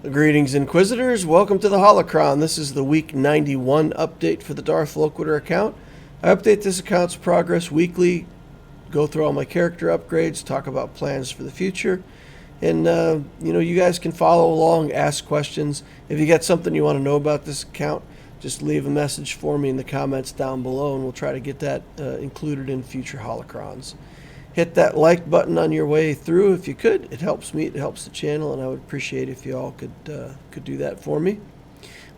Greetings, Inquisitors. Welcome to the Holocron. This is the Week 91 update for the Darth Loquitur account. I update this account's progress weekly, go through all my character upgrades, talk about plans for the future, and you guys can follow along, ask questions. If you got something you want to know about this account, just leave a message for me in the comments down below, and we'll try to get that included in future Holocrons. Hit that like button on your way through if you could. It helps me, it helps the channel, and I would appreciate if you all could do that for me.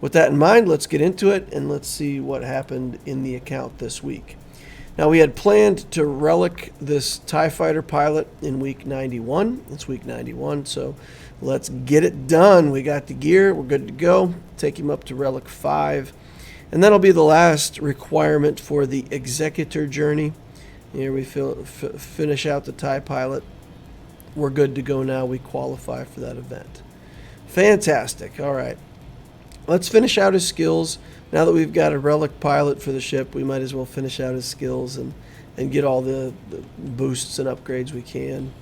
With that in mind, let's get into it and let's see what happened in the account this week. Now, we had planned to relic this TIE Fighter pilot in week 91. It's week 91, so let's get it done. We got the gear, we're good to go. Take him up to relic 5. And that'll be the last requirement for the Executor journey. Here we finish out the TIE pilot. We're good to go now. We qualify for that event. Fantastic. All right. Let's finish out his skills. Now that we've got a relic pilot for the ship, we might as well finish out his skills and get all the boosts and upgrades we can.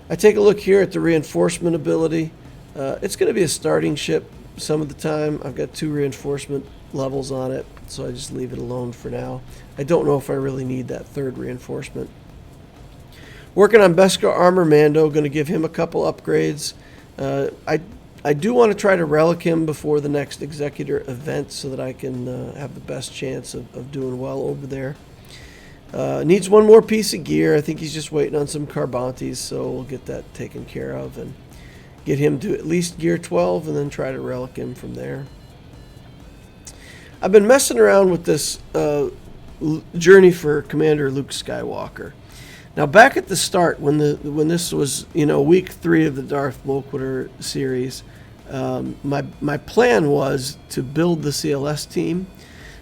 I take a look here at the reinforcement ability. It's going to be a starting ship some of the time. I've got 2 reinforcement levels on it, so I just leave it alone for now. I don't know if I really need that 3rd reinforcement. Working on Beskar Armor Mando, going to give him a couple upgrades. I do want to try to relic him before the next Executor event so that I can have the best chance of doing well over there. Needs one more piece of gear. I think he's just waiting on some Carbantes, so we'll get that taken care of and get him to at least gear 12 and then try to relic him from there. I've been messing around with this journey for Commander Luke Skywalker. Now, back at the start, when this was week 3 of the Darth Loquitur series, my plan was to build the CLS team.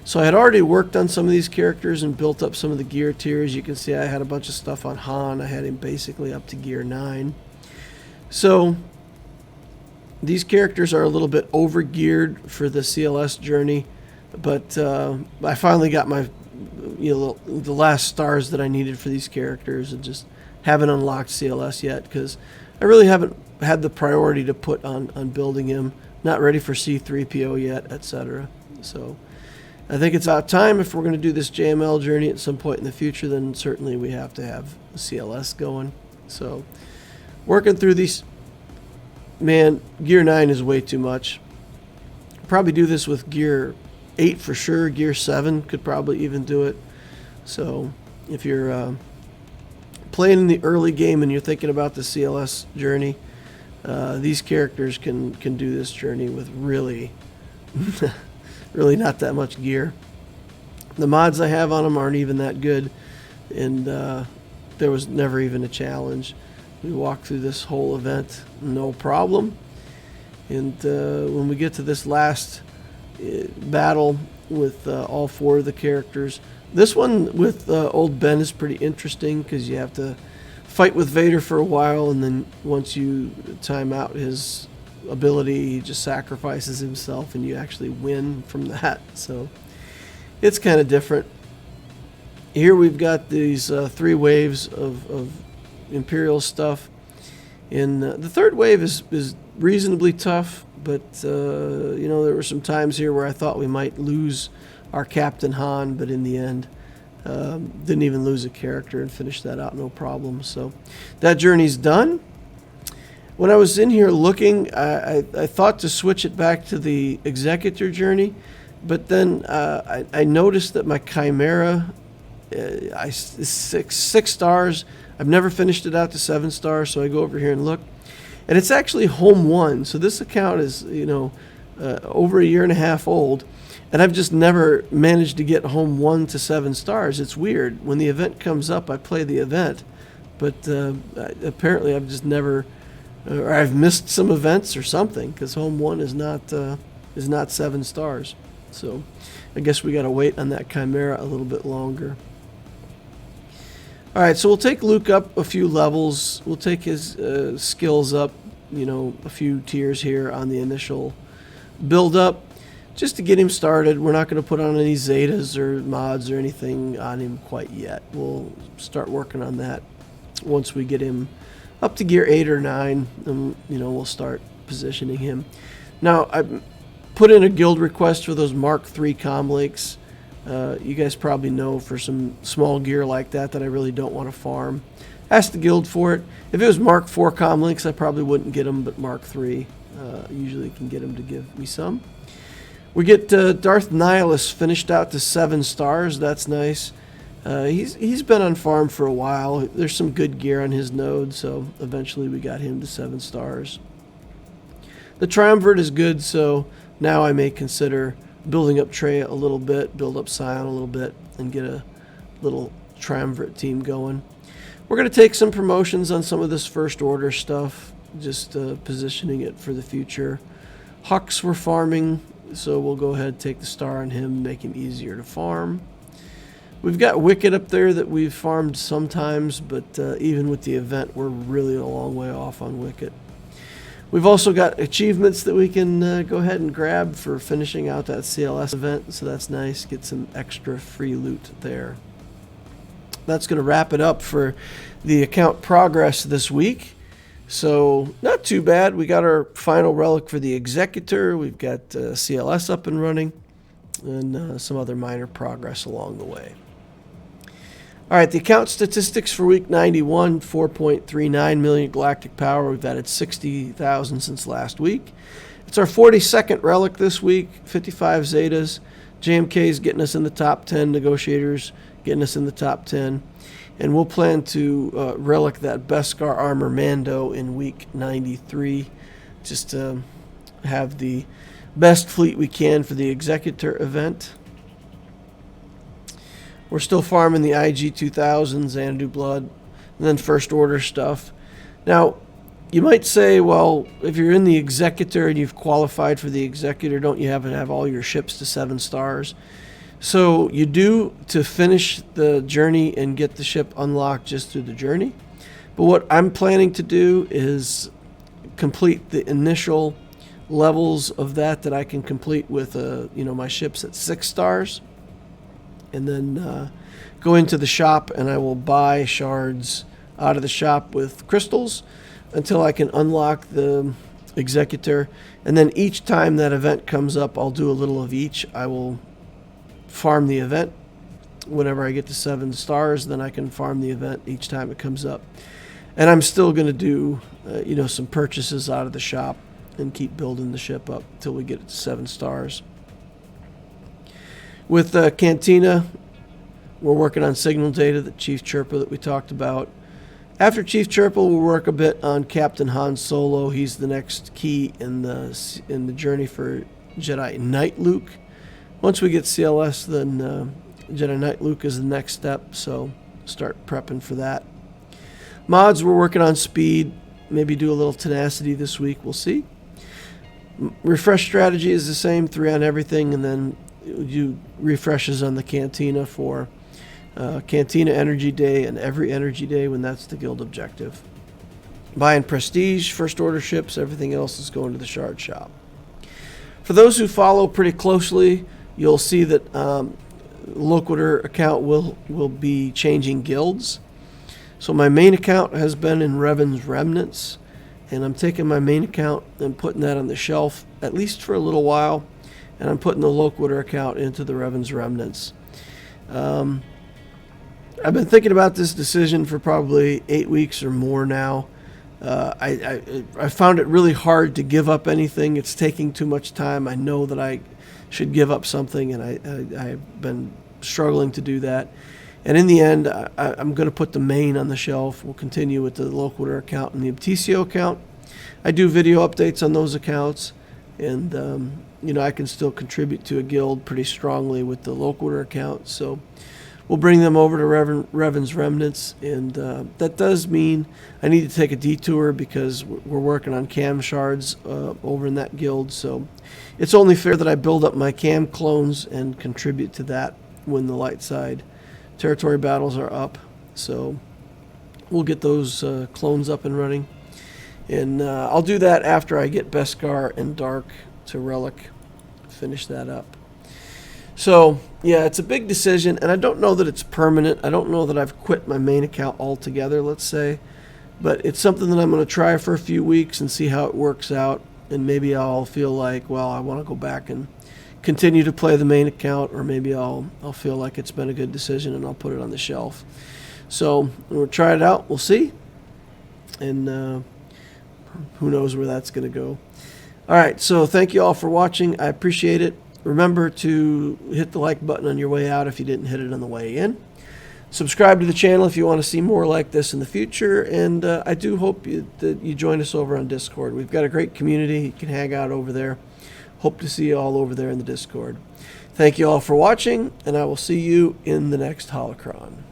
So I had already worked on some of these characters and built up some of the gear tiers. You can see I had a bunch of stuff on Han. I had him basically up to gear 9. So these characters are a little bit over geared for the CLS journey. But I finally got my, the last stars that I needed for these characters, and just haven't unlocked CLS yet because I really haven't had the priority to put on building him. Not ready for C-3PO yet, etc. So I think it's about time. If we're going to do this JML journey at some point in the future, then certainly we have to have CLS going. So working through these, man, gear 9 is way too much. Probably do this with gear 8 for sure. Gear 7 could probably even do it. So if you're playing in the early game and you're thinking about the CLS journey, these characters can do this journey with really really not that much gear. The mods I have on them aren't even that good, and there was never even a challenge. We walked through this whole event no problem, and when we get to this last battle with all 4 of the characters. This one with old Ben is pretty interesting because you have to fight with Vader for a while, and then once you time out his ability, he just sacrifices himself and you actually win from that. So it's kind of different. Here we've got these 3 waves of Imperial stuff, and the 3rd wave is reasonably tough. But, there were some times here where I thought we might lose our Captain Han, but in the end, didn't even lose a character and finished that out no problem. So that journey's done. When I was in here looking, I thought to switch it back to the Executor journey, but then I noticed that my Chimera is 6 stars. I've never finished it out to 7 stars, so I go over here and look. And it's actually home 1, so this account is, over a year and a half old, and I've just never managed to get home 1 to 7 stars. It's weird. When the event comes up, I play the event, but apparently I've just never, or I've missed some events or something, because home 1 is not 7 stars. So I guess we got to wait on that Chimera a little bit longer. All right, so we'll take Luke up a few levels. We'll take his skills up, a few tiers here on the initial build up, just to get him started. We're not going to put on any Zetas or mods or anything on him quite yet. We'll start working on that once we get him up to gear 8 or 9. And, we'll start positioning him. Now, I put in a guild request for those Mark III comlinks. You guys probably know for some small gear like that I really don't want to farm. Ask the guild for it. If it was Mark IV comlinks, I probably wouldn't get them, but Mark III usually can get them to give me some. We get Darth Nihilus finished out to 7 stars. That's nice. He's been on farm for a while. There's some good gear on his node, so eventually we got him to 7 stars. The Triumvirate is good, so now I may consider building up Trey a little bit, build up Scion a little bit, and get a little Triumvirate team going. We're going to take some promotions on some of this First Order stuff, just positioning it for the future. Hux we're farming, so we'll go ahead and take the star on him, make him easier to farm. We've got Wicked up there that we've farmed sometimes, but even with the event, we're really a long way off on Wicked. We've also got achievements that we can go ahead and grab for finishing out that CLS event, so that's nice. Get some extra free loot there. That's going to wrap it up for the account progress this week. So not too bad. We got our final relic for the Executor. We've got CLS up and running, and some other minor progress along the way. All right, the account statistics for week 91, 4.39 million galactic power. We've added 60,000 since last week. It's our 42nd relic this week, 55 Zetas. JMK's getting us in the top 10, Negotiators getting us in the top 10. And we'll plan to relic that Beskar Armor Mando in week 93, just to have the best fleet we can for the Executor event. We're still farming the IG-2000, Xanadu Blood, and then First Order stuff. Now, you might say, well, if you're in the Executor and you've qualified for the Executor, don't you have to have all your ships to 7 stars? So you do to finish the journey and get the ship unlocked just through the journey. But what I'm planning to do is complete the initial levels of that I can complete with my ships at 6 stars. And then go into the shop, and I will buy shards out of the shop with crystals until I can unlock the Executor. And then each time that event comes up, I'll do a little of each. I will farm the event. Whenever I get to 7 stars, then I can farm the event each time it comes up. And I'm still going to do some purchases out of the shop and keep building the ship up until we get it to 7 stars. With Cantina, we're working on signal data, the Chief Chirpa that we talked about. After Chief Chirpa, we'll work a bit on Captain Han Solo. He's the next key in the journey for Jedi Knight Luke. Once we get CLS, then Jedi Knight Luke is the next step, so start prepping for that. Mods, we're working on speed. Maybe do a little tenacity this week. We'll see. Refresh strategy is the same, 3 on everything, and then you refreshes on the Cantina for Cantina Energy Day and every Energy Day when that's the guild objective. Buying Prestige, First Order ships, everything else is going to the Shard Shop. For those who follow pretty closely, you'll see that Loquitur account will be changing guilds. So my main account has been in Revan's Remnants, and I'm taking my main account and putting that on the shelf, at least for a little while, and I'm putting the Loquitur account into the Revan's Remnants. I've been thinking about this decision for probably 8 weeks or more now. I found it really hard to give up anything. It's taking too much time. I know that I should give up something, and I've been struggling to do that. And in the end, I'm going to put the main on the shelf. We'll continue with the Loquitur account and the Abtisio account. I do video updates on those accounts, and I can still contribute to a guild pretty strongly with the Loquitur account. So we'll bring them over to Revan's Remnants, and that does mean I need to take a detour because we're working on cam shards over in that guild. So it's only fair that I build up my cam clones and contribute to that when the light side territory battles are up. So we'll get those clones up and running. And I'll do that after I get Beskar and Dark to Relic, finish that up. So, yeah, it's a big decision, and I don't know that it's permanent. I don't know that I've quit my main account altogether, let's say. But it's something that I'm going to try for a few weeks and see how it works out. and maybe I'll feel like, well, I want to go back and continue to play the main account, or maybe I'll feel like it's been a good decision and I'll put it on the shelf. So we'll try it out. We'll see, and who knows where that's going to go. All right, so thank you all for watching. I appreciate it. Remember to hit the like button on your way out if you didn't hit it on the way in. Subscribe to the channel if you want to see more like this in the future, and I do hope that you join us over on Discord. We've got a great community. You can hang out over there. Hope to see you all over there in the Discord. Thank you all for watching, and I will see you in the next Holocron.